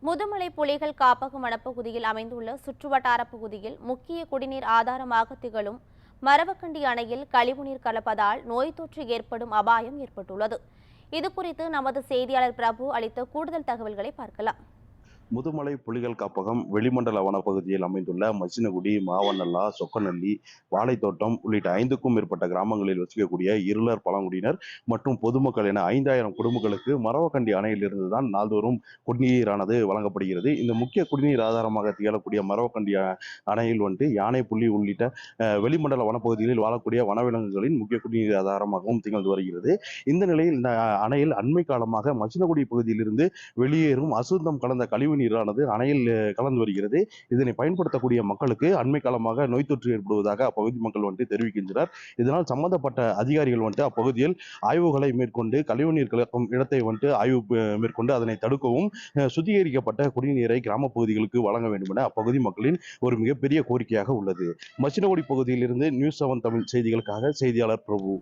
முதுமலை புலிகள் காப்பக வனப்பகுதியில் அமைந்துள்ள சுற்றுவட்டார பகுதியில் முக்கிய குடிநீர் ஆதாரமாக திகழும் மரவக்கண்டி அணையில் கழிவுநீர் கலப்பதால் நோய் தொற்று ஏற்படும் அபாயம் ஏற்பட்டுள்ளது. இதுகுறித்து நமது செய்தியாளர் பிரபு அளித்த கூடுதல் தகவல்களை பார்க்கலாம். முதுமலை புலிகள் காப்பகம் வெளிமண்டல வனப்பகுதியில் அமைந்துள்ள மச்சினகுடி, மாவனல்லா, சொக்கநல்லி, வாழைத்தோட்டம் உள்ளிட்ட 5க்கும் மேற்பட்ட கிராமங்களில் வசிக்கக்கூடிய இருளர் பழங்குடியினர் மற்றும் பொதுமக்கள் என 5000 குடும்பங்களுக்கு மரவக்கண்டி அணையிலிருந்துதான் நாள்தோறும் குடிநீரானது வழங்கப்படுகிறது. இந்த முக்கிய குடிநீர் ஆதாரமாக திகழக்கூடிய மரவக்கண்டி அணையில் யானை, புலி உள்ளிட்ட வெளிமண்டல வனப்பகுதிகளில் வாழக்கூடிய வனவிலங்குகளின் முக்கிய குடிநீர் ஆதாரமாகவும் திகழ்ந்து வருகிறது. இந்த நிலையில் இந்த அணையில் அண்மை காலமாக மச்சினகுடி பகுதியிலிருந்து வெளியேறும் அசுத்தம் கலந்த கழிவு நீரானது அணையில் கலந்து வருகிறது. இதனை பயன்படுத்தக்கூடிய மக்களுக்கு அண்மை காலமாக நோய் தொற்று ஏற்படுவதாக அப்பகுதி மக்கள் தெரிவிக்கின்றனர். இதனால் சம்பந்தப்பட்ட அதிகாரிகள் அப்பகுதியில் ஆய்வுகளை மேற்கொண்டு கழிவுநீர் கலக்கும் இடத்தை ஆய்வு மேற்கொண்டு அதனை தடுக்கவும், சுத்திகரிக்கப்பட்ட குடிநீரை கிராம பகுதிகளுக்கு வழங்க வேண்டும் என அப்பகுதி மக்களின் ஒரு மிகப்பெரிய கோரிக்கையாக உள்ளது. மச்சினகுடி பகுதியிலிருந்து நியூஸ் 7 தமிழ் செய்திகளுக்காக செய்தியாளர் பிரபு.